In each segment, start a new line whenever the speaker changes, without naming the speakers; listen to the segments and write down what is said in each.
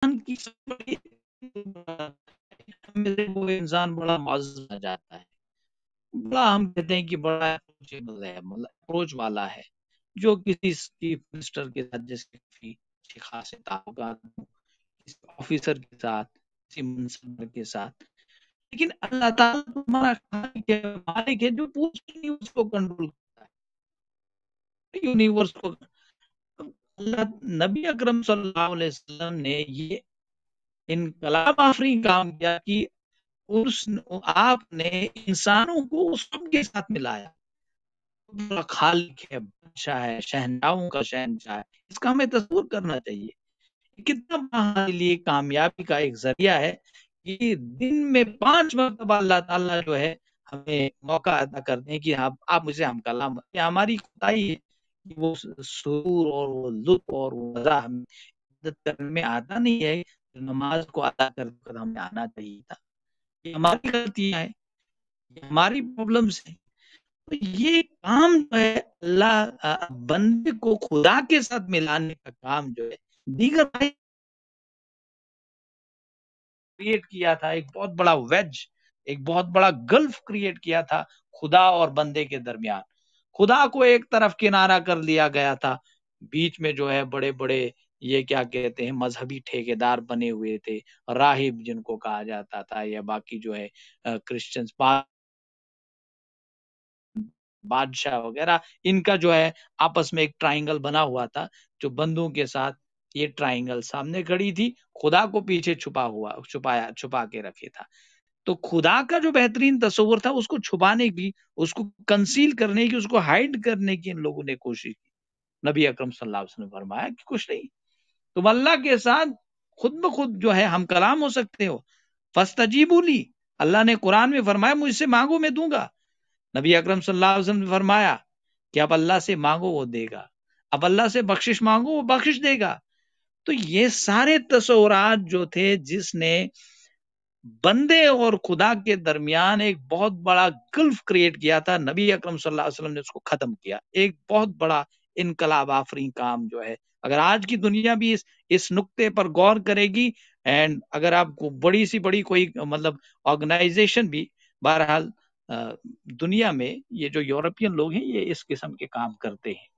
کی بڑی وہ انسان بڑا معزز ہو جاتا ہے، بڑا ہم کہتے ہیں کہ بڑا اپروچیبل ہے، مطلب اپروچ والا ہے، جو کسی چیف منسٹر کے ساتھ جیسے کسی خاص تعلقات ہوں، کسی آفیسر کے ساتھ، کسی منصب کے ساتھ. لیکن اللہ تعالیٰ تو ہمارا خالق ہے، مالک ہے، جو پوری یونیورس کو کنٹرول کرتا ہے، یونیورس کو. اللہ نبی اکرم صلی اللہ علیہ وسلم نے یہ انقلاب آفرین کام کیا کہ آپ نے انسانوں کو اس رب کے ساتھ ملایا. خالق ہے، بادشاہ ہے، شہنشاہوں کا شہنشاہ ہے. اس کا ہمیں تصور کرنا چاہیے. کتنا ہمارے لیے کامیابی کا ایک ذریعہ ہے کہ دن میں 5 مرتبہ اللہ تعالیٰ جو ہے ہمیں موقع عطا کرتے ہیں کہ آپ مجھے ہم کلام. یہ ہماری خدائی ہے کہ وہ سرور اور وہ لطف اور وہ مزہ ہمیں عبادت کرنے میں آتا نہیں ہے. نماز کو ادا کر ہمیں آنا چاہیے تھا. یہ ہماری غلطیاں ہیں، یہ ہماری پرابلمس ہیں. تو یہ کام جو ہے اللہ بندے کو خدا کے ساتھ ملانے کا کام جو ہے دیگر کریٹ کیا تھا، ایک بہت بڑا ویج، ایک بہت بڑا گلف کریٹ کیا تھا خدا اور بندے کے درمیان. خدا کو ایک طرف کنارہ کر لیا گیا تھا، بیچ میں جو ہے بڑے بڑے یہ کیا کہتے ہیں مذہبی ٹھیکیدار بنے ہوئے تھے، راہب جن کو کہا جاتا تھا، یا باقی جو ہے کرسچنز بادشاہ وغیرہ. ان کا جو ہے آپس میں ایک ٹرائنگل بنا ہوا تھا، جو بندوں کے ساتھ یہ ٹرائنگل سامنے کھڑی تھی، خدا کو پیچھے چھپا کے رکھے تھا. تو خدا کا جو بہترین تصور تھا اس کو چھپانے کی، اس کو کنسیل کرنے کی، اس کو ہائڈ کرنے کی ان لوگوں نے کوشش کی. نبی اکرم صلی اللہ علیہ وسلم نے فرمایا کہ کچھ نہیں، تم اللہ کے ساتھ خود بخود جو ہے ہم کلام ہو سکتے ہو. فاستجیبوا لی، اللہ نے قرآن میں فرمایا مجھ سے مانگو میں دوں گا. نبی اکرم صلی اللہ علیہ وسلم نے فرمایا کہ اب اللہ سے مانگو وہ دے گا، اب اللہ سے بخشش مانگو وہ بخشش دے گا. تو یہ سارے تصورات جو تھے جس نے بندے اور خدا کے درمیان ایک بہت بڑا گلف کریٹ کیا تھا، نبی اکرم صلی اللہ علیہ وسلم نے اس کو ختم کیا. ایک بہت بڑا انقلاب آفرین کام جو ہے، اگر آج کی دنیا بھی اس نقطے پر غور کرے گی، اینڈ اگر آپ کو بڑی سی بڑی کوئی مطلب آرگنائزیشن بھی، بہرحال دنیا میں یہ جو یورپین لوگ ہیں یہ اس قسم کے کام کرتے ہیں.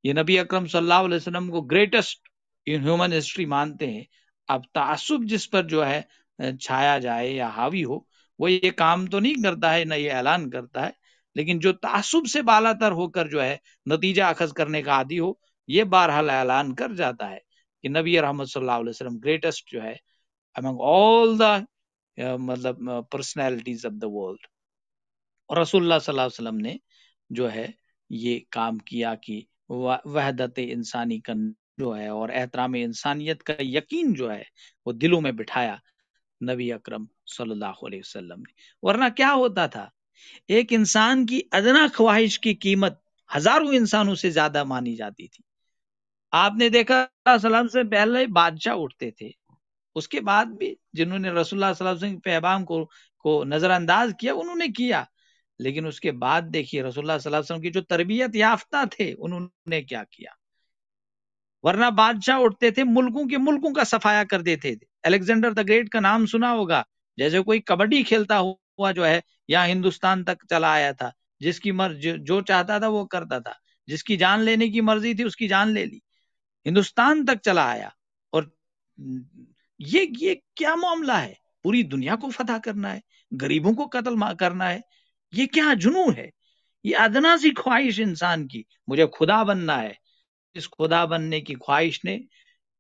یہ نبی اکرم صلی اللہ علیہ وسلم کو گریٹسٹ ان ہیومن ہسٹری مانتے ہیں. اب تعصب جس پر جو ہے چھایا جائے یا حاوی ہو، وہ یہ کام تو نہیں کرتا ہے، نہ یہ اعلان کرتا ہے، لیکن جو تعصب سے بالا تر ہو کر جو ہے نتیجہ اخذ کرنے کا عادی ہو، یہ بہرحال اعلان کر جاتا ہے کہ نبی رحمت صلی اللہ علیہ وسلم گریٹسٹ جو ہے among all the مطلب پرسنالٹیز آف دا ورلڈ. اور رسول اللہ صلی اللہ علیہ وسلم نے جو ہے یہ کام کیا کہ وحدت انسانی کا جو ہے اور احترام انسانیت کا یقین جو ہے وہ دلوں میں بٹھایا نبی اکرم صلی اللہ علیہ وسلم نے. ورنہ کیا ہوتا تھا، ایک انسان کی ادنا خواہش کی قیمت ہزاروں انسانوں سے زیادہ مانی جاتی تھی. آپ نے دیکھا وسلم سے پہلے بادشاہ اٹھتے تھے، اس کے بعد بھی جنہوں نے رسول اللہ صلی اللہ علیہ وسلم کے پیغام کو نظر انداز کیا انہوں نے کیا، لیکن اس کے بعد دیکھیے رسول اللہ صلی اللہ علیہ وسلم کی جو تربیت یافتہ تھے انہوں نے کیا کیا. ورنہ بادشاہ اٹھتے تھے ملکوں کا صفایا کر دیتے تھے. الیگزینڈر دا گریٹ کا نام سنا ہوگا، جیسے کوئی کبڈی کھیلتا ہوا جو ہے یہاں ہندوستان تک چلا آیا تھا، جس کی جو چاہتا تھا وہ کرتا تھا، جس کی جان لینے کی مرضی تھی اس کی جان لے لی، ہندوستان تک چلا آیا. اور یہ کیا معاملہ ہے، پوری دنیا کو فتح کرنا ہے، غریبوں کو قتل کرنا ہے، یہ کیا جنون ہے. یہ ادنا سی خواہش انسان کی، مجھے خدا بننا ہے، اس خدا بننے کی خواہش نے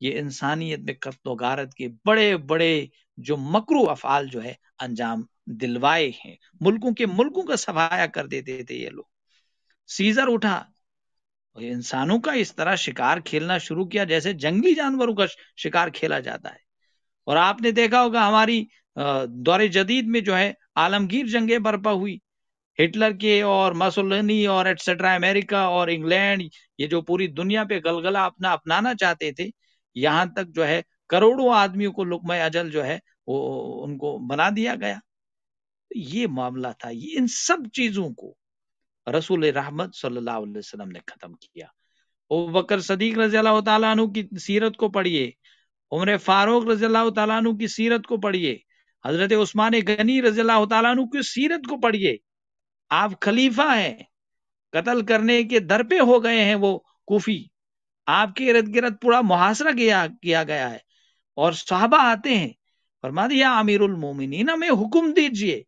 یہ انسانیت میں قتل و غارت کے بڑے بڑے جو مکرو افعال جو ہے انجام دلوائے ہیں. ملکوں کا صفایا کر دیتے تھے یہ لوگ. سیزر اٹھا، انسانوں کا اس طرح شکار کھیلنا شروع کیا جیسے جنگلی جانوروں کا شکار کھیلا جاتا ہے. اور آپ نے دیکھا ہوگا ہماری دور جدید میں جو ہے عالمگیر جنگیں برپا ہوئی، ہٹلر کے اور مسولینی اور ایٹسٹرا، امریکہ اور انگلینڈ، یہ جو پوری دنیا پہ گلگلہ اپنانا چاہتے تھے، یہاں تک جو ہے کروڑوں آدمیوں کو لقمہ اجل جو ہے وہ ان کو بنا دیا گیا. یہ معاملہ تھا. یہ ان سب چیزوں کو رسول رحمت صلی اللہ علیہ وسلم نے ختم کیا. ابوبکر صدیق رضی اللہ تعالیٰ عنہ کی سیرت کو پڑھیے، عمر فاروق رضی اللہ تعالیٰ عنہ کی سیرت کو پڑھیے، حضرت عثمان غنی رضی اللہ تعالیٰ عنہ کی سیرت کو پڑھیے. آپ خلیفہ ہیں، قتل کرنے کے در پہ ہو گئے ہیں وہ کوفی، آپ کے ارد گرد پورا محاصرہ کیا گیا ہے، اور صحابہ آتے ہیں، فرماتے یا امیر المومنین ہمیں حکم دیجئے،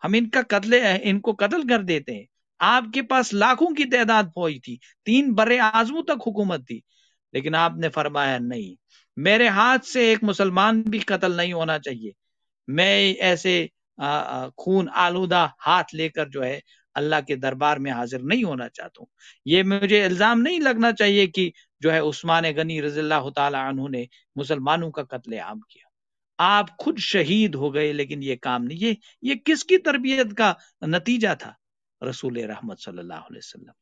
ہم ان کو قتل کر دیتے ہیں. آپ کے پاس لاکھوں کی تعداد فوج تھی، 3 برے اعظموں تک حکومت تھی، لیکن آپ نے فرمایا نہیں، میرے ہاتھ سے ایک مسلمان بھی قتل نہیں ہونا چاہیے. میں ایسے خون آلودہ ہاتھ لے کر جو ہے اللہ کے دربار میں حاضر نہیں ہونا چاہتا ہوں. یہ مجھے الزام نہیں لگنا چاہیے کہ جو ہے عثمان غنی رضی اللہ تعالی عنہ نے مسلمانوں کا قتل عام کیا. آپ خود شہید ہو گئے لیکن یہ کام نہیں. یہ کس کی تربیت کا نتیجہ تھا؟ رسول رحمت صلی اللہ علیہ وسلم.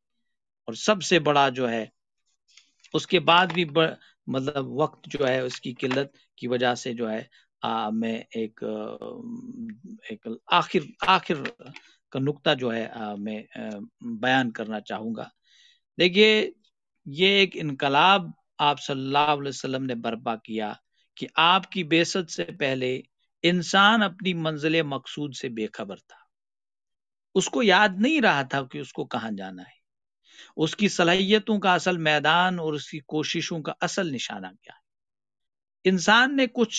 اور سب سے بڑا جو ہے اس کے بعد بھی مطلب وقت جو ہے اس کی قلت کی وجہ سے جو ہے میں ایک آخر کا نقطہ جو ہے میں بیان کرنا چاہوں گا. دیکھیے یہ ایک انقلاب آپ صلی اللہ علیہ وسلم نے برپا کیا کہ آپ کی بعثت سے پہلے انسان اپنی منزل مقصود سے بے خبر تھا. اس کو یاد نہیں رہا تھا کہ اس کو کہاں جانا ہے، اس کی صلاحیتوں کا اصل میدان اور اس کی کوششوں کا اصل نشانہ کیا ہے. انسان نے کچھ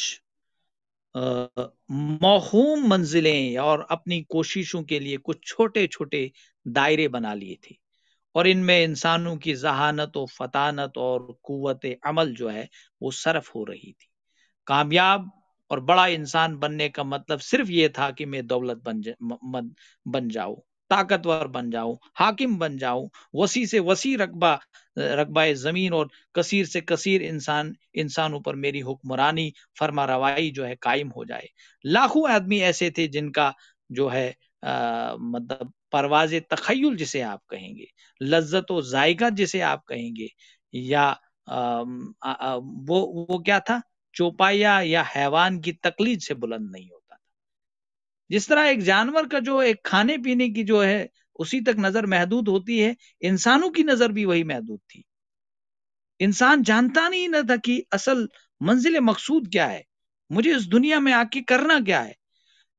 موہوم منزلیں اور اپنی کوششوں کے لیے کچھ چھوٹے چھوٹے دائرے بنا لیے تھے، اور ان میں انسانوں کی ذہانت و فطانت اور قوت عمل جو ہے وہ صرف ہو رہی تھی. کامیاب اور بڑا انسان بننے کا مطلب صرف یہ تھا کہ میں دولت بن جاؤں، طاقتور بن جاؤں، حاکم بن جاؤں، وسیع سے وسیع رقبہ زمین اور کثیر سے کثیر انسانوں پر میری حکمرانی فرما روائی جو ہے قائم ہو جائے. لاکھوں آدمی ایسے تھے جن کا جو ہے مطلب پرواز تخیل جسے آپ کہیں گے، لذت و ذائقہ جسے آپ کہیں گے، یا وہ کیا تھا، چوپایا یا حیوان کی تقلید سے بلند نہیں ہوتا تھا. جس طرح ایک جانور کا جو ایک کھانے پینے کی جو ہے اسی تک نظر محدود ہوتی ہے، انسانوں کی نظر بھی وہی محدود تھی. انسان جانتا نہیں نہ تھا کہ اصل منزل مقصود کیا ہے، مجھے اس دنیا میں آ کے کرنا کیا ہے.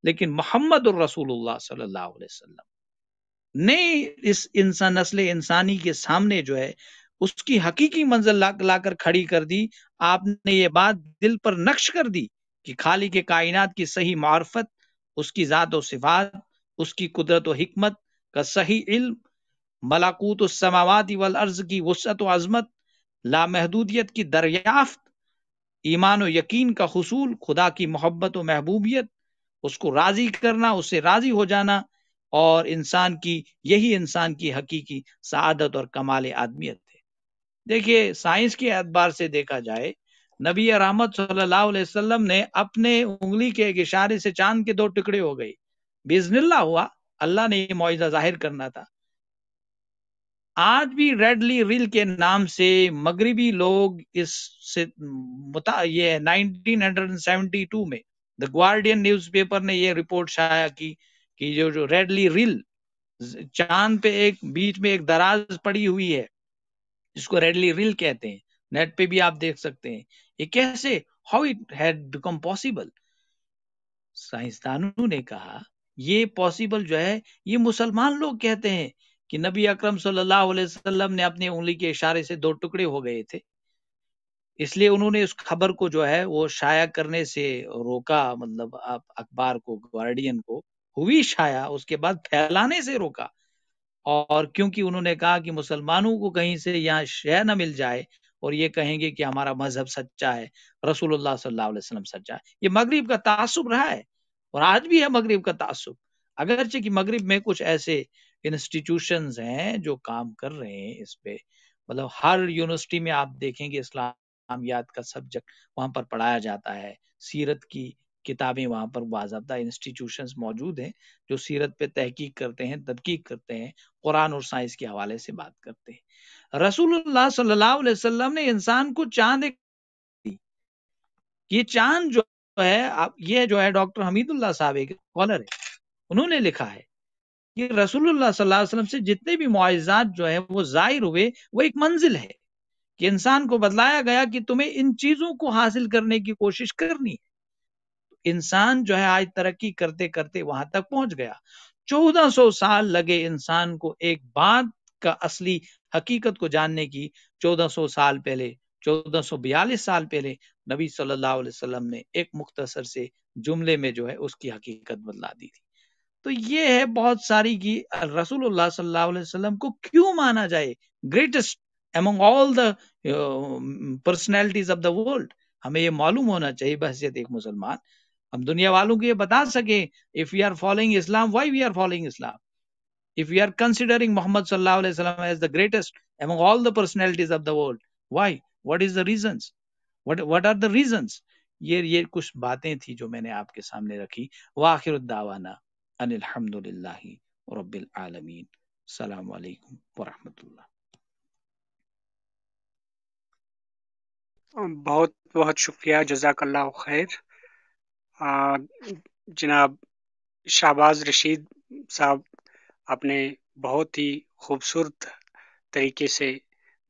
لیکن محمد الرسول اللہ صلی اللہ علیہ وسلم نے اس نسل انسانی کے سامنے جو ہے اس کی حقیقی منزل لا کر کھڑی کر دی. آپ نے یہ بات دل پر نقش کر دی کہ خالق کے کائنات کی صحیح معرفت، اس کی ذات و صفات، اس کی قدرت و حکمت کا صحیح علم، ملکوت السماوات والارض کی وسعت و عظمت، لامحدودیت کی دریافت، ایمان و یقین کا حصول، خدا کی محبت و محبوبیت، اس کو راضی کرنا، اس سے راضی ہو جانا، اور یہی انسان کی حقیقی سعادت اور کمال آدمیت ہے. دیکھیے سائنس کے اعتبار سے دیکھا جائے، نبی رحمت صلی اللہ علیہ وسلم نے اپنے انگلی کے ایک اشارے سے چاند کے 2 ٹکڑے ہو گئے. باذن اللہ ہوا، اللہ نے یہ معجزہ ظاہر کرنا تھا. آج بھی ریڈلی ریل کے نام سے مغربی لوگ اس سے یہ 1972 میں دا گارڈین نیوز پیپر نے یہ رپورٹ شائع کی کہ جو ریڈلی ریل چاند پہ ایک بیچ میں ایک دراز پڑی ہوئی ہے جس کو ریڈلی ریل کہتے ہیں، نیٹ پہ بھی آپ دیکھ سکتے ہیں. یہ کیسے، how it had become possible? سائنسدانوں نے کہا یہ پاسبل جو ہے یہ مسلمان لوگ کہتے ہیں کہ نبی اکرم صلی اللہ علیہ وسلم نے اپنی انگلی کے اشارے سے 2 ٹکڑے ہو گئے تھے. اس لیے انہوں نے اس خبر کو جو ہے وہ شائع کرنے سے روکا، مطلب اخبار کو، گارڈین کو ہوئی شائع، اس کے بعد پھیلانے سے روکا. اور کیونکہ انہوں نے کہا کہ مسلمانوں کو کہیں سے یہاں شے نہ مل جائے اور یہ کہیں گے کہ ہمارا مذہب سچا ہے، رسول اللہ صلی اللہ علیہ وسلم سچا ہے. یہ مغرب کا تعصب رہا ہے اور آج بھی ہے مغرب کا تعصب. اگرچہ کہ مغرب میں کچھ ایسے انسٹیٹیوشنز ہیں جو کام کر رہے ہیں اس پہ، مطلب ہر یونیورسٹی میں آپ دیکھیں گے اسلامیات کا سبجیکٹ وہاں پر پڑھایا جاتا ہے، سیرت کی کتابیں وہاں پر باضابطہ انسٹیٹیوشنز موجود ہیں جو سیرت پہ تحقیق کرتے ہیں، تدقیق کرتے ہیں، قرآن اور سائنس کے حوالے سے بات کرتے ہیں. رسول اللہ صلی اللہ علیہ وسلم نے انسان کو چاند یہ چاند جو ہے، یہ جو ہے ڈاکٹر حمید اللہ صاحب ایک اسکالر ہے، انہوں نے لکھا ہے کہ رسول اللہ صلی اللہ علیہ وسلم سے جتنے بھی معجزات جو ہیں وہ ظاہر ہوئے، وہ ایک منزل ہے کہ انسان کو بتلایا گیا کہ تمہیں ان چیزوں کو حاصل کرنے کی کوشش کرنی ہے. انسان جو ہے آج ترقی کرتے کرتے وہاں تک پہنچ گیا. 1400 سال لگے انسان کو ایک بات کا اصلی حقیقت کو جاننے کی. 1400 سال پہلے 1442 سال پہلے نبی صلی اللہ علیہ وسلم نے ایک مختصر سے جملے میں جو ہے اس کی حقیقت بتلا دی تھی. تو یہ ہے بہت ساری کی رسول اللہ صلی اللہ علیہ وسلم کو کیوں مانا جائے greatest among all the personalities of the world. ہمیں یہ معلوم ہونا چاہیے بحیثیت ایک مسلمان. ہم دنیا والوں کو یہ بتا سکیں if we are following Islam, why we are following Islam. If we are considering Muhammad sallallahu alaihi wasallam as the greatest among all the personalities of the world, why? What is the reasons? What are the reasons? یہ کچھ باتیں تھی جو میں نے آپ کے سامنے رکھی. وآخر الدعوانا ان الحمد للہ رب العالمین. السلام علیکم ورحمۃ اللہ.
بہت بہت شکریہ، جزاک اللہ خیر. جناب شہباز رشید صاحب، آپ نے بہت ہی خوبصورت طریقے سے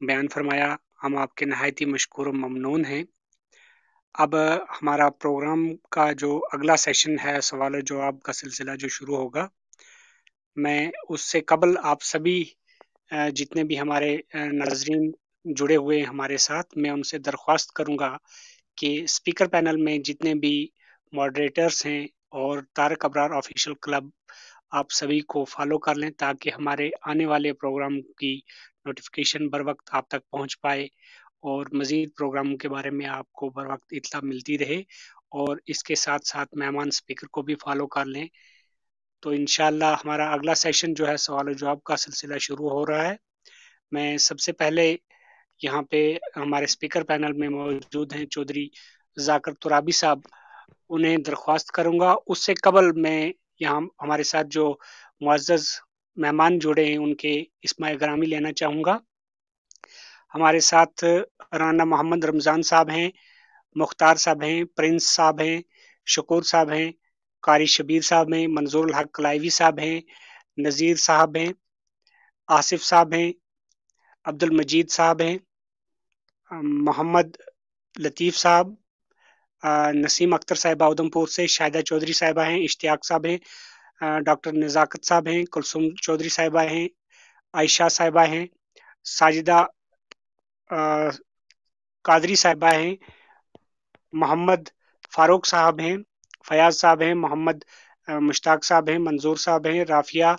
بیان فرمایا. ہم آپ کے نہایت ہی مشکور و ممنون ہیں. اب ہمارا پروگرام کا جو اگلا سیشن ہے سوال و جواب کا سلسلہ جو شروع ہوگا، میں اس سے قبل آپ سبھی جتنے بھی ہمارے ناظرین جڑے ہوئے ہیں ہمارے ساتھ، میں ان سے درخواست کروں گا کہ اسپیکر پینل میں جتنے بھی ماڈریٹرز ہیں اور طارق ابرار آفیشیل کلب، آپ سبھی کو فالو کر لیں تاکہ ہمارے آنے والے پروگرام کی نوٹیفیکیشن بر وقت آپ تک پہنچ پائے اور مزید پروگراموں کے بارے میں آپ کو بر وقت اطلاع ملتی رہے. اور اس کے ساتھ ساتھ مہمان اسپیکر کو بھی فالو کر لیں. تو انشاءاللہ ہمارا اگلا سیشن جو ہے سوال و جواب کا سلسلہ شروع ہو رہا ہے. میں سب سے پہلے یہاں پہ ہمارے اسپیکر پینل میں موجود ہیں چودھری ذاکر ترابی صاحب، انہیں درخواست کروں گا. اس سے قبل میں یہاں ہمارے ساتھ جو معزز مہمان جڑے ہیں ان کے اسماء گرامی لینا چاہوں گا. ہمارے ساتھ رانا محمد رمضان صاحب ہیں، مختار صاحب ہیں، پرنس صاحب ہیں، شکور صاحب ہیں، قاری شبیر صاحب ہیں، منظور الحق کلائیوی صاحب ہیں، نذیر صاحب ہیں، آصف صاحب ہیں، عبد المجید صاحب ہیں، محمد لطیف صاحب، نسیم اختر صاحبہ ادھمپور سے، شاہدہ چودھری صاحبہ ہیں، اشتیاق صاحب ہیں، ڈاکٹر نزاکت صاحب ہیں، کلثوم چودھری صاحبہ ہیں، عائشہ صاحبہ ہیں، ساجدہ قادری صاحبہ ہیں، محمد فاروق صاحب ہیں، فیاض صاحب ہیں، محمد مشتاق صاحب ہیں، منظور صاحب ہیں، رافیہ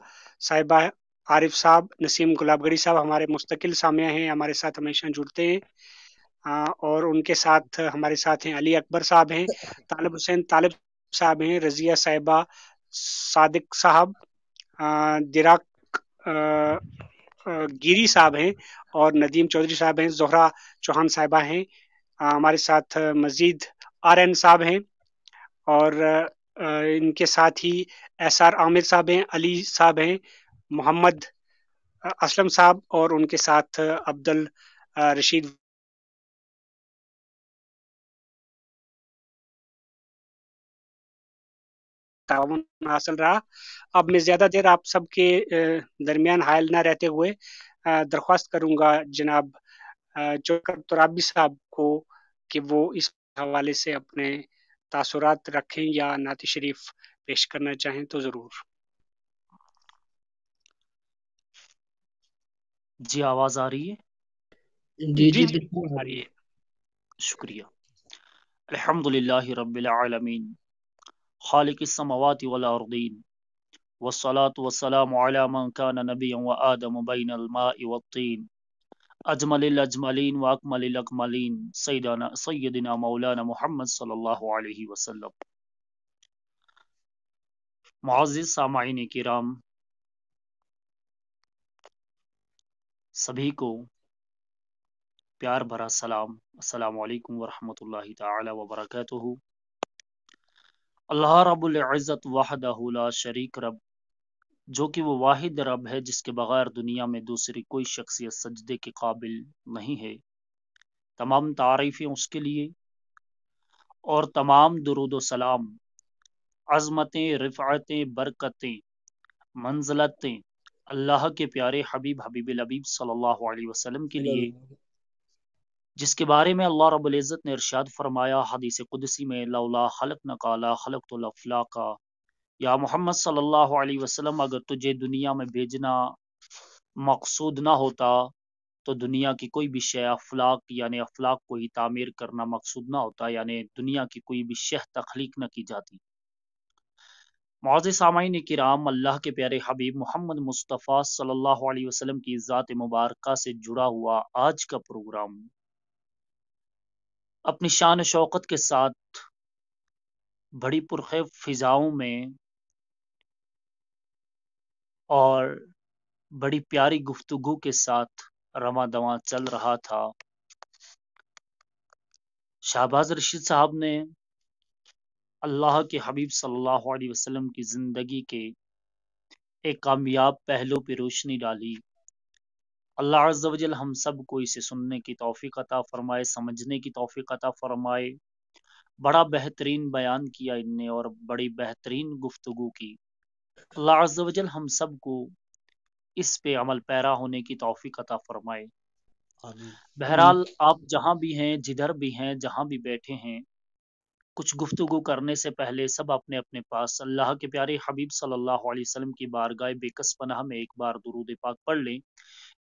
صاحبہ، عارف صاحب، نسیم گلاب گڑھی صاحب ہمارے مستقل سامع ہیں، ہمارے ساتھ ہمیشہ جڑتے ہیں. اور ان کے ساتھ ہمارے ساتھ ہیں علی اکبر صاحب ہیں، طالب حسین طالب صاحب ہیں، رضیہ صاحبہ، صادق صاحب، دراک گیری صاحب ہیں، اور ندیم چودھری صاحب ہیں، زہرا چوہان صاحبہ ہیں. ہمارے ساتھ مزید آر این صاحب ہیں، اور ان کے ساتھ ہی ایس آر عامر صاحب ہیں، علی صاحب ہیں، محمد اسلم صاحب، اور ان کے ساتھ عبد الرشید تعاون حاصل رہا. اب میں زیادہ دیر آپ سب کے درمیان حائل نہ رہتے ہوئے درخواست کروں گا جناب جوکر ترابی صاحب کو کہ وہ اس حوالے سے اپنے تاثرات رکھیں یا نعت شریف پیش کرنا چاہیں تو ضرور.
جی آواز آ رہی ہے؟
جی آ رہی ہے.
شکریہ. الحمدللہ رب العالمین خالق السماوات والارضین والصلاة والسلام علی من کان نبیا وآدم بین الماء والطین اجمل الاجملین واکمل الاکملین سیدنا مولانا محمد صلی اللہ علیہ وسلم. معزز سامعین کرام، سبھی کو پیار بھرا سلام. السلام علیکم ورحمۃ اللہ تعالی وبرکاتہ. اللہ رب العزت وحدہ لا شریک رب، جو کہ وہ واحد رب ہے جس کے بغیر دنیا میں دوسری کوئی شخصیت سجدے کے قابل نہیں ہے. تمام تعریفیں اس کے لیے اور تمام درود و سلام، عظمتیں، رفعتیں، برکتیں، منزلتیں اللہ کے پیارے حبیب حبیب الحبیب صلی اللہ علیہ وسلم کے لیے جس کے بارے میں اللہ رب العزت نے ارشاد فرمایا حدیث قدسی میں، لولا خلقناک لا خلقت الافلاک، یا محمد صلی اللہ علیہ وسلم اگر تجھے دنیا میں بھیجنا مقصود نہ ہوتا تو دنیا کی کوئی بھی شے، افلاک یعنی افلاک کو ہی تعمیر کرنا مقصود نہ ہوتا، یعنی دنیا کی کوئی بھی شے تخلیق نہ کی جاتی۔ معزز سامعین کرام، اللہ کے پیارے حبیب محمد مصطفیٰ صلی اللہ علیہ وسلم کی ذات مبارکہ سے جڑا ہوا آج کا پروگرام اپنی شان و شوقت کے ساتھ بڑی پرخیف فضاؤں میں اور بڑی پیاری گفتگو کے ساتھ رواں دواں چل رہا تھا۔ شہباز رشید صاحب نے اللہ کے حبیب صلی اللہ علیہ وسلم کی زندگی کے ایک کامیاب پہلو پہ روشنی ڈالی۔ اللہ عز و جل ہم سب کو اسے سننے کی توفیق عطا فرمائے، سمجھنے کی توفیق عطا فرمائے۔ بڑا بہترین بیان کیا ان نے اور بڑی بہترین گفتگو کی۔ اللہ عز و جل ہم سب کو اس پہ عمل پیرا ہونے کی توفیق عطا فرمائے۔ بہرحال آپ جہاں بھی ہیں، جدھر بھی ہیں، جہاں بھی بیٹھے ہیں، کچھ گفتگو کرنے سے پہلے سب اپنے اپنے پاس اللہ کے پیارے حبیب صلی اللہ علیہ وسلم کی بارگاہ بے کس پناہ میں ایک بار درود پاک پڑھ لیں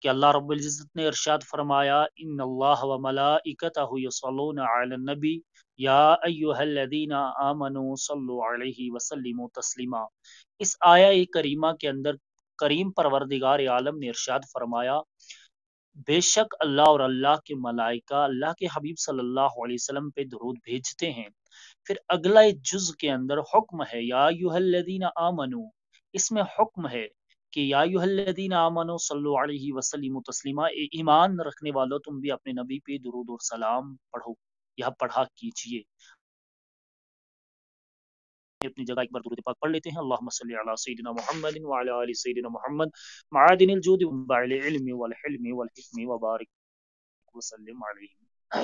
کہ اللہ رب العزت نے ارشاد فرمایا، ان اللہ و ملائکتہ یصلون علی النبی یا ایھا الذین آمنوا صلوا علیہ وسلموا تسلیما۔ اس آیہ کریمہ کے اندر کریم پروردگار عالم نے ارشاد فرمایا، بے شک اللہ اور اللہ کے ملائکہ اللہ کے حبیب صلی اللہ علیہ وسلم پہ درود بھیجتے ہیں۔ پھر اگلا جز کے اندر حکم ہے، یا ایھا الذین آمنوا، اس میں حکم ہے کہ یا ایھا الذین آمنوا صلوا علیہ وسلموا تسلیما، ایمان رکھنے والوں تم بھی اپنے نبی پہ درود اور سلام پڑھو یا پڑھا کیجئے۔ اپنی جگہ ایک بار درود پاک پڑھ لیتے ہیں۔ اللہم صلی علی سیدنا محمد وعلی آل سیدنا محمد معادن الجود ومنبع العلم والحلم والحکم وبارک وسلم علیہ۔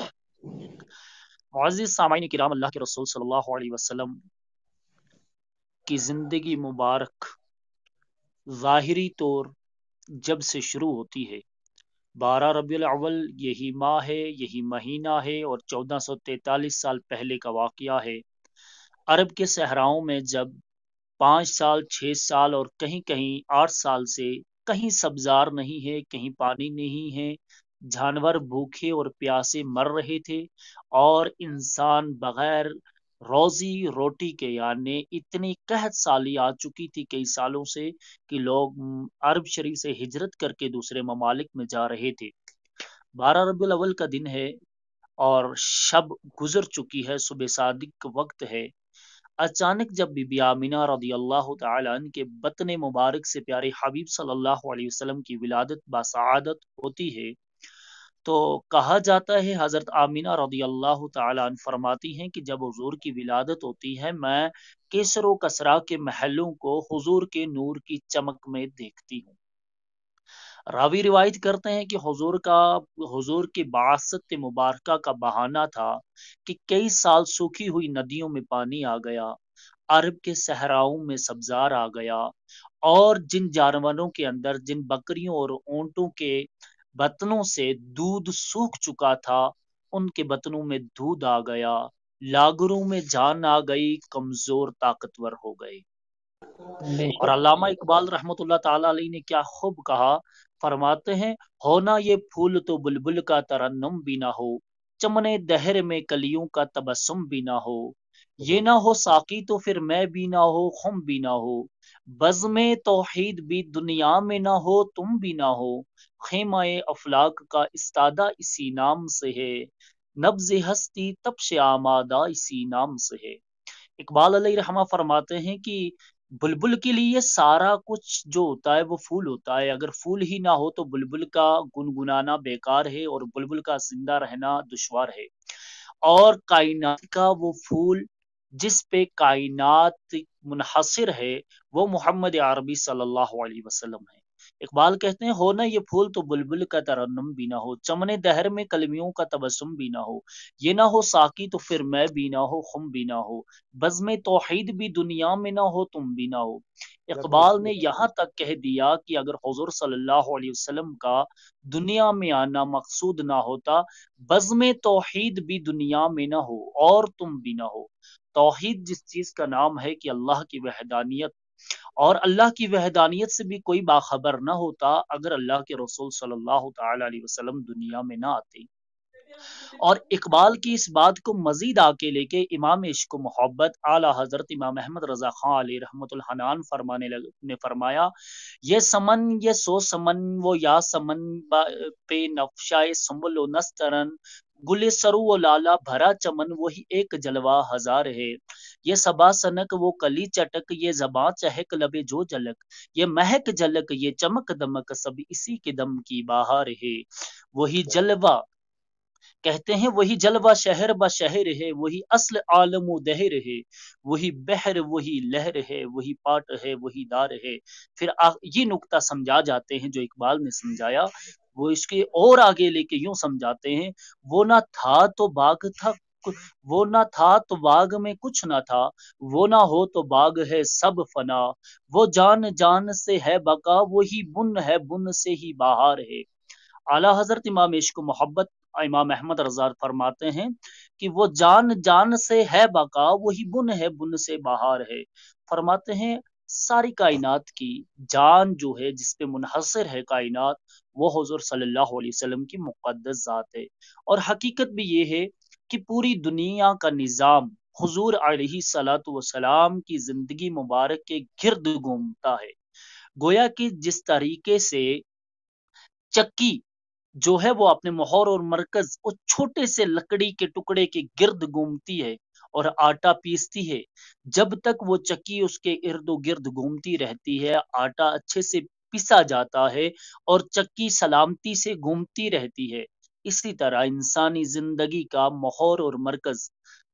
معزز سامعین کرام، اللہ کے رسول صلی اللہ علیہ وسلم کی زندگی مبارک ظاہری طور جب سے شروع ہوتی ہے، 12 ربیع الاول یہی ماہ ہے، یہی مہینہ ہے اور 1443 سال پہلے کا واقعہ ہے۔ عرب کے صحراؤں میں جب 5 سال 6 سال اور کہیں کہیں 8 سال سے کہیں سبزار نہیں ہے، کہیں پانی نہیں ہے، جانور بھوکے اور پیاسے مر رہے تھے اور انسان بغیر روزی روٹی کے، یعنی اتنی قحط سالی آ چکی تھی کئی سالوں سے کہ لوگ عرب شریف سے ہجرت کر کے دوسرے ممالک میں جا رہے تھے۔ 12 ربیع الاول کا دن ہے اور شب گزر چکی ہے، صبح صادق وقت ہے۔ اچانک جب بی بی آمینہ رضی اللہ تعالی عنہ کے بطن مبارک سے پیارے حبیب صلی اللہ علیہ وسلم کی ولادت باسعادت ہوتی ہے، تو کہا جاتا ہے حضرت آمینہ رضی اللہ تعالی عنہ فرماتی ہیں کہ جب حضور کی ولادت ہوتی ہے، میں کیسر و کسرا کے محلوں کو حضور کے نور کی چمک میں دیکھتی ہوں۔ راوی روایت کرتے ہیں کہ حضور کی بعثت مبارکہ کا بہانہ تھا کہ کئی سال سوکھی ہوئی ندیوں میں پانی آ گیا، عرب کے صحراؤں میں سبزار آ گیا اور جن جانوروں کے اندر، جن بکریوں اور اونٹوں کے بطنوں سے دودھ سوکھ چکا تھا، ان کے بطنوں میں دودھ آ گیا، لاگروں میں جان آ گئی، کمزور طاقتور ہو گئے۔ اور علامہ اقبال رحمۃ اللہ تعالی علیہ نے کیا خوب کہا، فرماتے ہیں، ہونا یہ پھول تو بلبل کا ترنم بھی نہ ہو، چمنے دہر میں کلیوں کا تبسم بھی نہ ہو، یہ نہ ہو ساقی تو پھر میں بھی نہ ہو، خم بھی نہ ہو، بزم توحید بھی دنیا میں نہ ہو، تم بھی نہ ہو، خیمہ افلاک کا استادہ اسی نام سے ہے، نبض ہستی تپش آمادہ اسی نام سے ہے۔ اقبال علیہ رحمہ فرماتے ہیں کہ بلبل کے لیے سارا کچھ جو ہوتا ہے وہ پھول ہوتا ہے، اگر پھول ہی نہ ہو تو بلبل کا گنگنانا بیکار ہے اور بلبل کا زندہ رہنا دشوار ہے۔ اور کائنات کا وہ پھول جس پہ کائنات منحصر ہے وہ محمد عربی صلی اللہ علیہ وسلم ہے۔ اقبال کہتے ہیں ہو نہ یہ پھول تو بلبل کا ترنم بھی نہ ہو، چمن دہر میں کلمیوں کا تبسم بھی نہ ہو، یہ نہ ہو ساقی تو پھر میں بھی نہ ہو، خم بھی نہ ہو، بزم توحید بھی دنیا میں نہ ہو، تم بھی نہ ہو۔ اقبال نے یہاں تک کہہ دیا کہ اگر حضور صلی اللہ علیہ وسلم کا دنیا میں آنا مقصود نہ ہوتا، بزم توحید بھی دنیا میں نہ ہو اور تم بھی نہ ہو۔ توحید جس چیز کا نام ہے کہ اللہ کی وحدانیت، اور اللہ کی وحدانیت سے بھی کوئی باخبر نہ ہوتا اگر اللہ کے رسول صلی اللہ تعالی علیہ وسلم دنیا میں نہ آتے۔ اور اقبال کی اس بات کو مزید آگے لے کے امام عشق و محبت اعلی حضرت امام احمد رضا خان علیہ رحمت الحنان نے فرمایا، یہ سمن یہ سو سمن وہ یا سمن پہ نفشائے سنبل و نسترن، گل سرو و لالا بھرا چمن وہی ایک جلوہ ہزار ہے، یہ صبا سنک وہ کلی چٹک، یہ زباں چہک لبے جو جلک، یہ مہک جلک یہ چمک دمک، سب اسی کے دم کی بہار ہے۔ وہی جلوہ کہتے ہیں وہی جلوہ شہر بہ شہر ہے، وہی اصل عالم و دہر ہے، وہی بحر وہی لہر ہے، وہی پاٹ ہے وہی دار ہے۔ پھر یہ نکتہ سمجھا جاتے ہیں جو اقبال نے سمجھایا، وہ اس کے اور آگے لے کے یوں سمجھاتے ہیں، وہ نہ تھا تو باغ تھا، وہ نہ تھا تو باغ میں کچھ نہ تھا، وہ نہ ہو تو باغ ہے سب فنا، وہ جان جان سے ہے بقا، وہی بن ہے بن سے ہی بہار ہے۔ اعلیٰ حضرت امام عشق و محبت امام احمد رضا فرماتے ہیں کہ وہ جان جان سے ہے بقا، وہی بن ہے بن سے بہار ہے۔ فرماتے ہیں ساری کائنات کی جان جو ہے، جس پہ منحصر ہے کائنات، وہ حضور صلی اللہ علیہ وسلم کی مقدس ذات ہے۔ اور حقیقت بھی یہ ہے کہ پوری دنیا کا نظام حضور علیہ الصلوۃ والسلام کی زندگی مبارک کے گرد گھومتا ہے۔ گویا کہ جس طریقے سے چکی جو ہے وہ اپنے محور اور مرکز اس چھوٹے سے لکڑی کے ٹکڑے کے گرد گھومتی ہے اور آٹا پیستی ہے، جب تک وہ چکی اس کے ارد و گرد گھومتی رہتی ہے، آٹا اچھے سے پیسا جاتا ہے اور چکی سلامتی سے گھومتی رہتی ہے۔ اسی طرح انسانی زندگی کا محور اور مرکز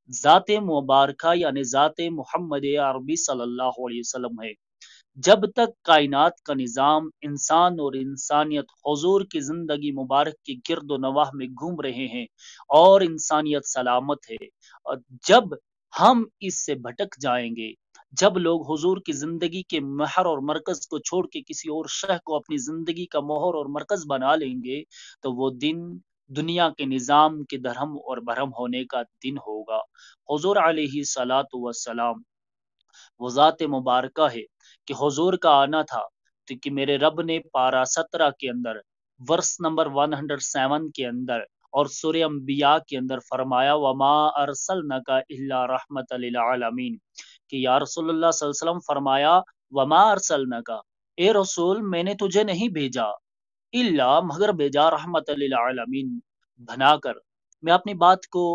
ذات مبارکہ یعنی ذات محمد عربی صلی اللہ علیہ وسلم ہے۔ جب تک کائنات کا نظام انسان اور انسانیت حضور کی زندگی مبارک کی گرد و نواح میں گھوم رہے ہیں اور انسانیت سلامت ہے، اور جب ہم اس سے بھٹک جائیں گے، جب لوگ حضور کی زندگی کے محور اور مرکز کو چھوڑ کے کسی اور شے کو اپنی زندگی کا محور اور مرکز بنا لیں گے، تو وہ دن دنیا کے نظام کے درہم اور بھرم ہونے کا دن ہوگا۔ حضور علیہ الصلاۃ والسلام وہ ذات مبارکہ ہے کہ حضور کا آنا تھا تو کہ میرے رب نے پارہ 17 کے اندر ورس نمبر 107 کے اندر اور سورہ انبیاء کے اندر فرمایا وما ارسلنک الا رحمت للعالمین، کہ یا رسول اللہ صلی اللہ علیہ وسلم فرمایا وما ارسلنک، اے رسول میں نے تجھے نہیں بھیجا، الا مگر بھیجا رحمت للعالمین بنا کر۔ میں اپنی بات کو